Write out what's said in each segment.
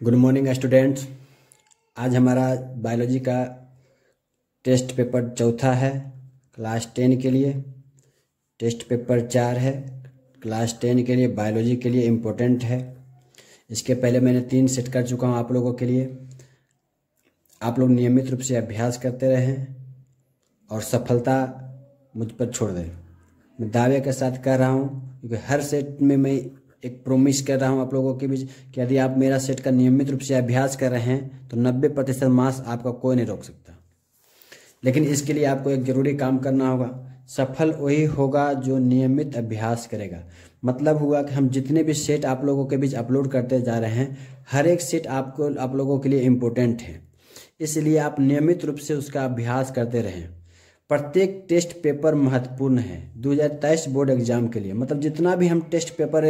Good morning students. आज हमारा biology का टेस्ट पेपर चौथा है क्लास 10 के लिए। टेस्ट पेपर 4 है क्लास 10 के लिए, बायोलॉजी के लिए इम्पोर्टेंट है। इसके पहले मैंने 3 सेट कर चुका हूँ आप लोगों के लिए। आप लोग नियमित रूप से अभ्यास करते रहें और सफलता मुझ पर छोड़ दें। मैं दावे के साथ कह रहा हूँ क्योंकि हर सेट में मैं एक प्रोमिस कर रहा हूँ आप लोगों के बीच कि यदि आप मेरा सेट का नियमित रूप से अभ्यास कर रहे हैं तो 90% मार्क्स आपका कोई नहीं रोक सकता। लेकिन इसके लिए आपको एक ज़रूरी काम करना होगा। सफल वही होगा जो नियमित अभ्यास करेगा। मतलब हुआ कि हम जितने भी सेट आप लोगों के बीच अपलोड करते जा रहे हैं, हर एक सेट आप लोगों के लिए इम्पोर्टेंट है। इसलिए आप नियमित रूप से उसका अभ्यास करते रहें। प्रत्येक टेस्ट पेपर महत्वपूर्ण है 2023 बोर्ड एग्जाम के लिए। मतलब जितना भी हम टेस्ट पेपर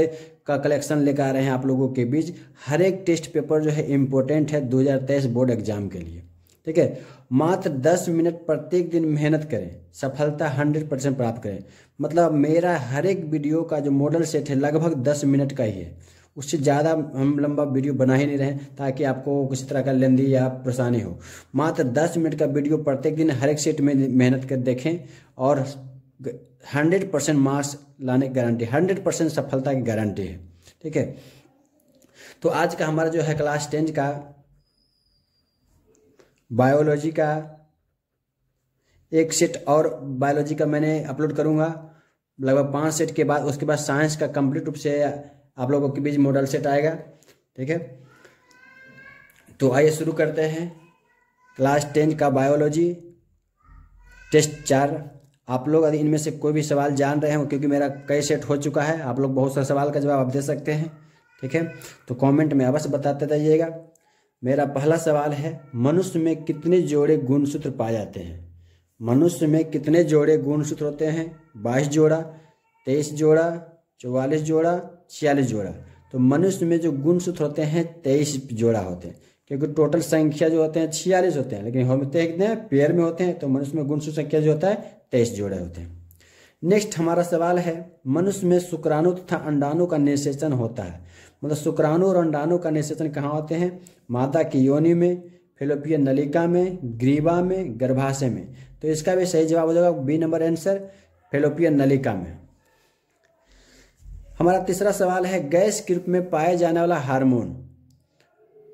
का कलेक्शन लेकर आ रहे हैं आप लोगों के बीच, हर एक टेस्ट पेपर जो है इम्पोर्टेंट है 2023 बोर्ड एग्जाम के लिए। ठीक है, मात्र 10 मिनट प्रत्येक दिन मेहनत करें, सफलता 100% प्राप्त करें। मतलब मेरा हर एक वीडियो का जो मॉडल सेट है लगभग 10 मिनट का ही है। उससे ज़्यादा हम लंबा वीडियो बना ही नहीं रहे ताकि आपको किसी तरह का लेंदी या परेशानी हो। मात्र 10 मिनट का वीडियो प्रत्येक दिन हर एक सेट में मेहनत कर देखें और 100% मार्क्स लाने की गारंटी, 100% सफलता की गारंटी है। ठीक है, तो आज का हमारा जो है क्लास 10 का बायोलॉजी का एक सेट और बायोलॉजी का मैंने अपलोड करूँगा लगभग 5 सेट के बाद। उसके बाद साइंस का कंप्लीट रूप से आप लोगों के बीच मॉडल सेट आएगा। ठीक है, तो आइए शुरू करते हैं क्लास 10 का बायोलॉजी टेस्ट 4। आप लोग यदि इनमें से कोई भी सवाल जान रहे हो, क्योंकि मेरा कई सेट हो चुका है, आप लोग बहुत सारे सवाल का जवाब आप दे सकते हैं। ठीक है, तो कमेंट में अवश्य बताते रहिएगा। मेरा पहला सवाल है, मनुष्य में कितने जोड़े गुणसूत्र पाए जाते हैं? मनुष्य में कितने जोड़े गुणसूत्र होते हैं? 22 जोड़ा, 23 जोड़ा, 44 जोड़ा, 46 जोड़ा। तो मनुष्य में जो गुणसूत्र होते हैं 23 जोड़ा होते हैं, क्योंकि टोटल संख्या जो होते हैं 46 होते हैं, लेकिन हम देखते हैं पेयर में होते हैं। तो मनुष्य में गुणसूत्र संख्या जो होता है 23 जोड़े होते हैं। नेक्स्ट हमारा सवाल है, मनुष्य में शुक्राणु तथा अंडाणु का निषेचन होता है। मतलब शुक्राणु और अंडाणु का निषेचन कहाँ होते हैं? माता की योनि में, फैलोपियन नलिका में, ग्रीवा में, गर्भाशय में। तो इसका भी सही जवाब हो जाएगा बी नंबर आंसर, फैलोपियन नलिका में। हमारा तीसरा सवाल है, गैस के रूप में पाए जाने वाला हार्मोन,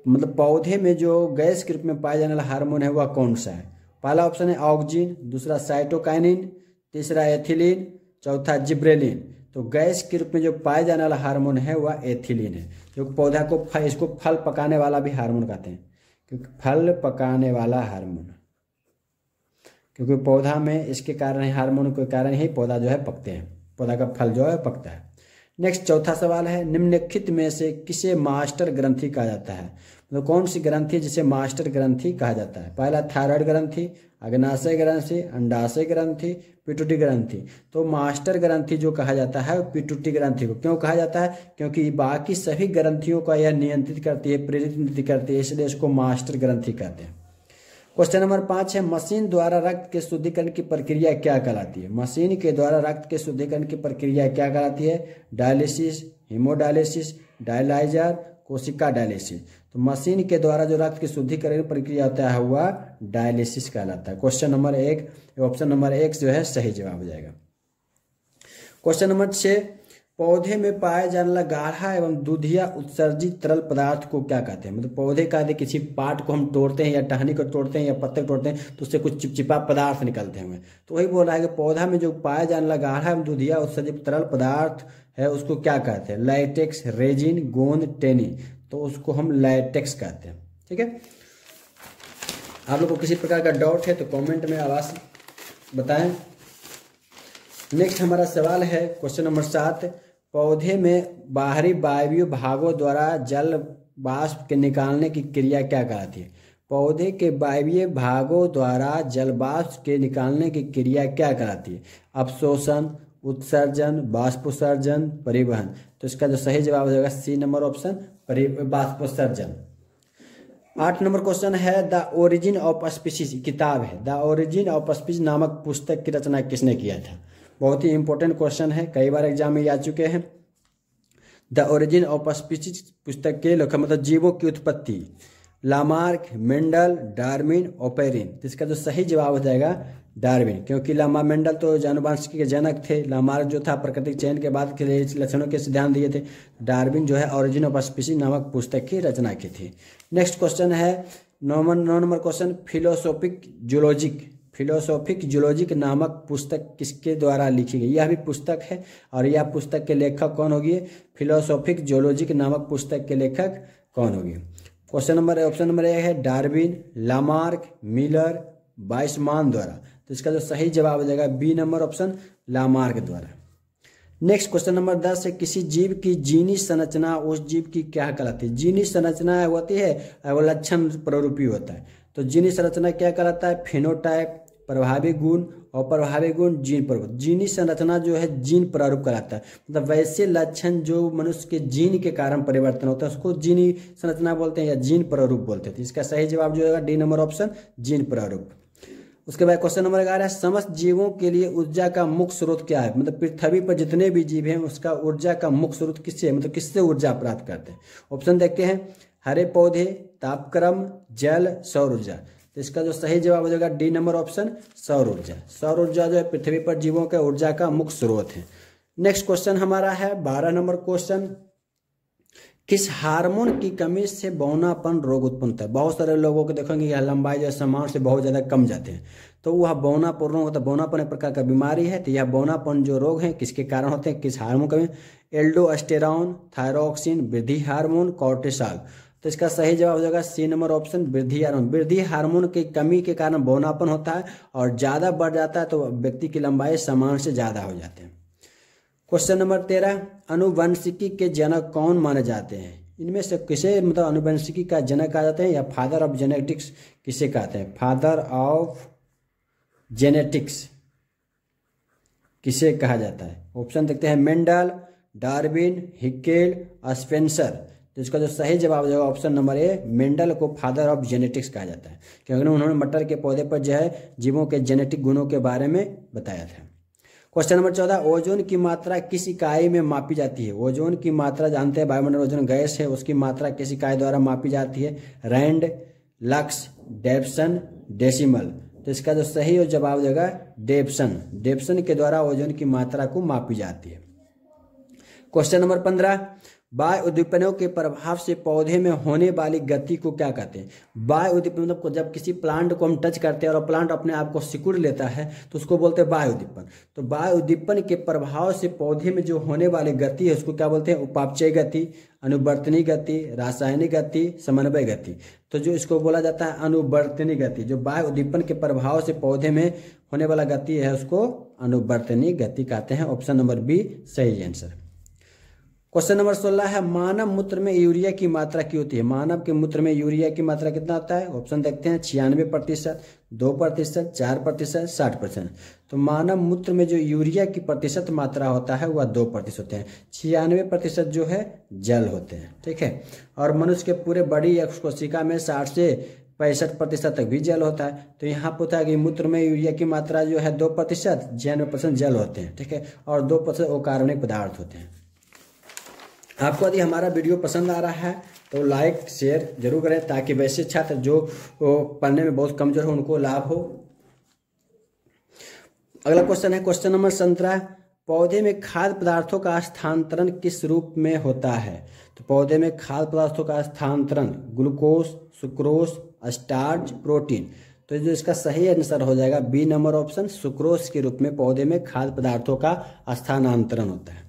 मतलब पौधे में जो गैस के रूप में पाए जाने वाला हार्मोन है वह कौन सा है? पहला ऑप्शन है ऑक्सिन, दूसरा साइटोकाइनिन, तीसरा एथिलीन, चौथा जिब्रेलिन। तो गैस के रूप में जो पाए जाने वाला हार्मोन है वह एथिलीन है, जो पौधा को इसको फल पकाने वाला भी हार्मोन कहते हैं, क्योंकि फल पकाने वाला हार्मोन, क्योंकि पौधा में इसके कारण हार्मोन के कारण ही पौधा जो है पकते हैं, पौधा का फल जो है पकता है। नेक्स्ट चौथा सवाल है, निम्नलिखित में से किसे मास्टर ग्रंथि कहा जाता है? मतलब कौन सी ग्रंथि जिसे मास्टर ग्रंथि कहा जाता है? पहला थायराइड ग्रंथि, अग्नाशय ग्रंथि, अंडाशय ग्रंथि, पिट्यूटरी ग्रंथि। तो मास्टर ग्रंथि जो कहा जाता है पिट्यूटरी ग्रंथि को क्यों कहा जाता है? क्योंकि बाकी सभी ग्रंथियों का यह नियंत्रित करती है, प्रेरित करती है, इसलिए इसको मास्टर ग्रंथि कहते हैं। क्वेश्चन नंबर 5 है, मशीन द्वारा रक्त के शुद्धिकरण की प्रक्रिया क्या कहलाती है? मशीन के द्वारा रक्त के शुद्धिकरण की प्रक्रिया क्या कहलाती है? डायलिसिस, हीमोडायलिसिस, डायलाइजर, कोशिका डायलिसिस। तो मशीन के द्वारा जो रक्त की शुद्धिकरण की प्रक्रिया होता है वह डायलिसिस कहलाता है। क्वेश्चन नंबर 1, ऑप्शन नंबर 1 जो है सही जवाब हो जाएगा। क्वेश्चन नंबर 6, पौधे में पाए जाने वाला गाढ़ा एवं दूधिया उत्सर्जित तरल पदार्थ को क्या कहते हैं? मतलब पौधे का यदि किसी पार्ट को हम तोड़ते हैं या टहनी को तोड़ते हैं या पत्ते को तोड़ते हैं तो उससे कुछ चिपचिपा पदार्थ निकलते हैं। तो वही बोल रहा है कि पौधा में जो पाया जाने वाला गाढ़ा एवं दूधिया उत्सर्जित तरल पदार्थ है उसको क्या कहते हैं? लैटेक्स, रेजिन, गोंद, टेनी। तो उसको हम लैटेक्स कहते हैं। ठीक है, आप लोग को किसी प्रकार का डाउट है तो कॉमेंट में अवश्य बताएं। नेक्स्ट हमारा सवाल है क्वेश्चन नंबर 7, पौधे में बाहरी वायवीय भागों द्वारा जल वाष्प के निकालने की क्रिया क्या कहलाती है? पौधे के वायवीय भागों द्वारा जल वाष्प के निकालने की क्रिया क्या कहलाती है? अवशोषण, उत्सर्जन, वाष्पोत्सर्जन, परिवहन। तो इसका जो सही जवाब हो जाएगा सी नंबर ऑप्शन, वाष्पोत्सर्जन। 8 नंबर क्वेश्चन है, द ओरिजिन ऑफ स्पीशीज किताब है, द ओरिजिन ऑफ स्पीशीज नामक पुस्तक की रचना किसने किया था? बहुत ही इंपॉर्टेंट क्वेश्चन है, कई बार एग्जाम में आ चुके हैं। द ओरिजिन ऑफ स्पीसीज पुस्तक के लेखक मतलब जीवों की उत्पत्ति, लामार्क, मेंडल, डार्विन, ओपेरिन। तो इसका जो सही जवाब हो जाएगा डार्विन, क्योंकि लामा मेंडल तो आनुवंशिकी के जनक थे, लामार्क जो था प्राकृतिक चयन के बाद के लिए लक्षणों के सिद्धांत दिए थे, डार्विन जो है ओरिजिन ऑफ स्पीसीज नामक पुस्तक की रचना की थी। नेक्स्ट क्वेश्चन है 9 नंबर क्वेश्चन, फिलोसोफिक जूलॉजिक नामक पुस्तक किसके द्वारा लिखी गई। यह भी पुस्तक है और यह पुस्तक के लेखक कौन होगी, फिलोसोफिक जूलॉजिक नामक पुस्तक के लेखक कौन होगी। ऑप्शन नंबर ए है डार्विन, लामार्क, मिलर, वाइसमान द्वारा। तो इसका जो सही जवाब हो जाएगा बी नंबर ऑप्शन, लामार्क द्वारा। नेक्स्ट क्वेश्चन नंबर 10 है, किसी जीव की जीनी संरचना उस जीव की क्या कहलाती है। जीनी संरचना होती है वो लक्षण प्ररूपी होता है। तो जीनी संरचना क्या कहलाता है, फिनोटाइप, प्रभावी गुण, और प्रभावी गुण जीन प्ररूप। जीनी संरचना जो है जीन प्रारूप कहलाता है, मतलब वैसे लक्षण जो मनुष्य के जीन के कारण परिवर्तन होता है उसको जीनी संरचना बोलते हैं या जीन प्रारूप बोलते हैं। तो इसका सही जवाब जो होगा डी नंबर ऑप्शन, जीन प्रारूप। उसके बाद क्वेश्चन नंबर 11 है, समस्त जीवों के लिए ऊर्जा का मुख्य स्रोत क्या है। मतलब पृथ्वी पर जितने भी जीव हैं उसका ऊर्जा का मुख्य स्रोत किससे, मतलब किससे ऊर्जा प्राप्त करते हैं। ऑप्शन देखते हैं, हरे पौधे, तापक्रम, जल, सौर ऊर्जा। तो इसका जो सही जवाब हो जाएगा डी नंबर ऑप्शन, सौर ऊर्जा। सौर ऊर्जा जो है पृथ्वी पर जीवों के ऊर्जा का मुख्य स्रोत है। नेक्स्ट क्वेश्चन हमारा है 12 नंबर क्वेश्चन, किस हार्मोन की कमी से बौनापन रोग उत्पन्न होता है। बहुत सारे लोगों को देखेंगे यह लंबाई जो सामान्य से बहुत ज़्यादा कम जाते हैं, तो वह बौनापन रोग होता है। बौनापन एक प्रकार का बीमारी है। तो यह बौनापन जो रोग है किसके कारण होते हैं, किस हार्मोन कमी, एल्डोस्टेरॉन, थायरॉक्सिन, वृद्धि हार्मोन, कोर्टिसॉल। तो इसका सही जवाब हो जाएगा सी नंबर ऑप्शन, वृद्धि हार्मोन। वृद्धि हार्मोन की कमी के कारण बौनापन होता है और ज़्यादा बढ़ जाता है तो व्यक्ति की लंबाई सामान्य से ज़्यादा हो जाते हैं। क्वेश्चन नंबर 13, आनुवंशिकी के जनक कौन माने जाते हैं। इनमें से किसे मतलब आनुवंशिकी का जनक कहा जाता है या फादर ऑफ जेनेटिक्स किसे कहते हैं, फादर ऑफ जेनेटिक्स किसे कहा जाता है। ऑप्शन देखते हैं, मेंडल, डार्विन, हिकेल, स्पेंसर। तो इसका जो सही जवाब हो जाएगा ऑप्शन नंबर ए, मेंडल को फादर ऑफ जेनेटिक्स कहा जाता है, क्योंकि उन्होंने मटर के पौधे पर जो है जीवों के जेनेटिक गुणों के बारे में बताया था। क्वेश्चन नंबर 14, ओजोन की मात्रा किस इकाई में मापी जाती है। ओजोन की मात्रा जानते हैं, वायुमंडल ओजोन गैस है, उसकी मात्रा किस इकाई द्वारा मापी जाती है, रैंड, लक्स, डेप्सन, डेसिमल। तो इसका जो सही जवाब देगा डेप्सन। डेप्सन के द्वारा ओजोन की मात्रा को मापी जाती है। क्वेश्चन नंबर 15, वायु उद्दीपनों के प्रभाव से पौधे में होने वाली गति को क्या कहते हैं। वायु उद्दीपन मतलब जब किसी प्लांट को हम टच करते हैं और प्लांट अपने आप को सिकुड़ लेता है तो उसको बोलते हैं वायु उद्दीपन। तो वायु उद्दीपन के प्रभाव से पौधे में जो होने वाली गति है उसको क्या बोलते हैं, उपापचय गति, अनुवर्तनी गति, रासायनिक गति, समन्वय गति। तो जो इसको बोला जाता है अनुवर्तनी गति, जो वायु उद्दीपन के प्रभाव से पौधे में होने वाला गति है उसको अनुवर्तनी गति कहते हैं। ऑप्शन नंबर बी सही आंसर। क्वेश्चन नंबर 16 है, मानव मूत्र में यूरिया की मात्रा क्या होती है। मानव के मूत्र में यूरिया की मात्रा कितना होता है। ऑप्शन देखते हैं, 96%, 2%, 4%, 60%। तो मानव मूत्र में जो यूरिया की प्रतिशत मात्रा होता है वह 2% होते हैं। 96% जो है जल होते हैं, ठीक है। और मनुष्य के पूरे बड़ी कोशिका में 60 से 65% तक भी जल होता है। तो यहाँ पूछा कि मूत्र में यूरिया की मात्रा जो है 2%, 96% जल होते हैं, ठीक है, और 2% अकार्बनिक पदार्थ होते हैं। आपको यदि हमारा वीडियो पसंद आ रहा है तो लाइक शेयर जरूर करें ताकि वैसे छात्र जो पढ़ने में बहुत कमजोर हो उनको लाभ हो। अगला क्वेश्चन है क्वेश्चन नंबर 17, पौधे में खाद्य पदार्थों का स्थानांतरण किस रूप में होता है। तो पौधे में खाद्य पदार्थों का स्थानांतरण ग्लूकोज, सुक्रोज, स्टार्च, प्रोटीन। तो जो इसका सही आंसर हो जाएगा बी नंबर ऑप्शन, सुक्रोज के रूप में पौधे में खाद्य पदार्थों का स्थानांतरण होता है।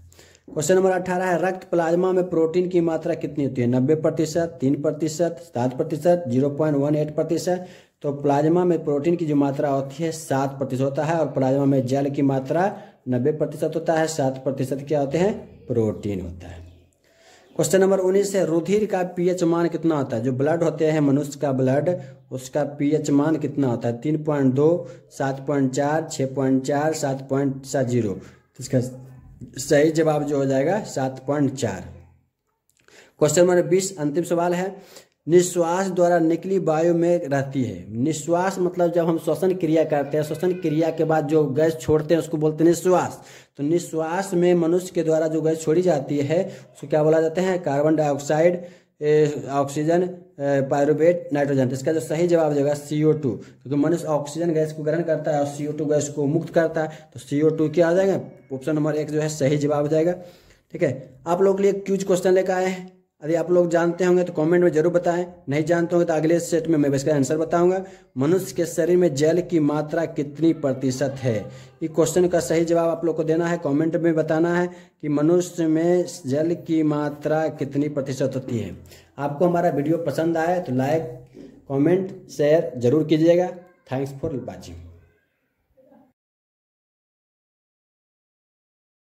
क्वेश्चन नंबर 18 है, रक्त प्लाज्मा में प्रोटीन की मात्रा कितनी होती है। 90%, 3%, 7%, 0.18%। तो प्लाज्मा में प्रोटीन की जो मात्रा होती है 7% होता है और प्लाज्मा में जल की मात्रा 90% होता है, 7% क्या होते हैं, प्रोटीन होता है। क्वेश्चन नंबर 19 है, रुधिर का पीएच मान कितना होता है। जो ब्लड होते हैं मनुष्य का ब्लड, उसका पीएच मान कितना होता है। 3.2, 7.4, 6.4, 7.70। तो इसका सही जवाब जो हो जाएगा 7.4। क्वेश्चन नंबर 20 अंतिम सवाल है, निश्वास द्वारा निकली वायु में रहती है। निश्वास मतलब जब हम श्वसन क्रिया करते हैं, श्वसन क्रिया के बाद जो गैस छोड़ते हैं उसको बोलते हैं निश्वास। तो निश्वास में मनुष्य के द्वारा जो गैस छोड़ी जाती है उसको क्या बोला जाता है? Carbon dioxide, oxygen, pyruvate, nitrogen. इसका जो सही जवाब देगा CO2, क्योंकि मनुष्य ऑक्सीजन गैस को ग्रहण करता है और CO2 गैस को मुक्त करता है। तो CO2 क्या आ जाएगा? ऑप्शन नंबर 1 जो है सही जवाब हो जाएगा। ठीक है, आप लोग के लिए क्यूज क्वेश्चन लेकर आए हैं। यदि आप लोग जानते होंगे तो कमेंट में जरूर बताएं, नहीं जानते होंगे तो अगले सेट में मैं इसका आंसर बताऊंगा। मनुष्य के शरीर में जल की मात्रा कितनी प्रतिशत है? ये क्वेश्चन का सही जवाब आप लोग को देना है, कमेंट में बताना है कि मनुष्य में जल की मात्रा कितनी प्रतिशत होती है। आपको हमारा वीडियो पसंद आए तो लाइक, कमेंट, शेयर जरूर कीजिएगा। Thanks for watching.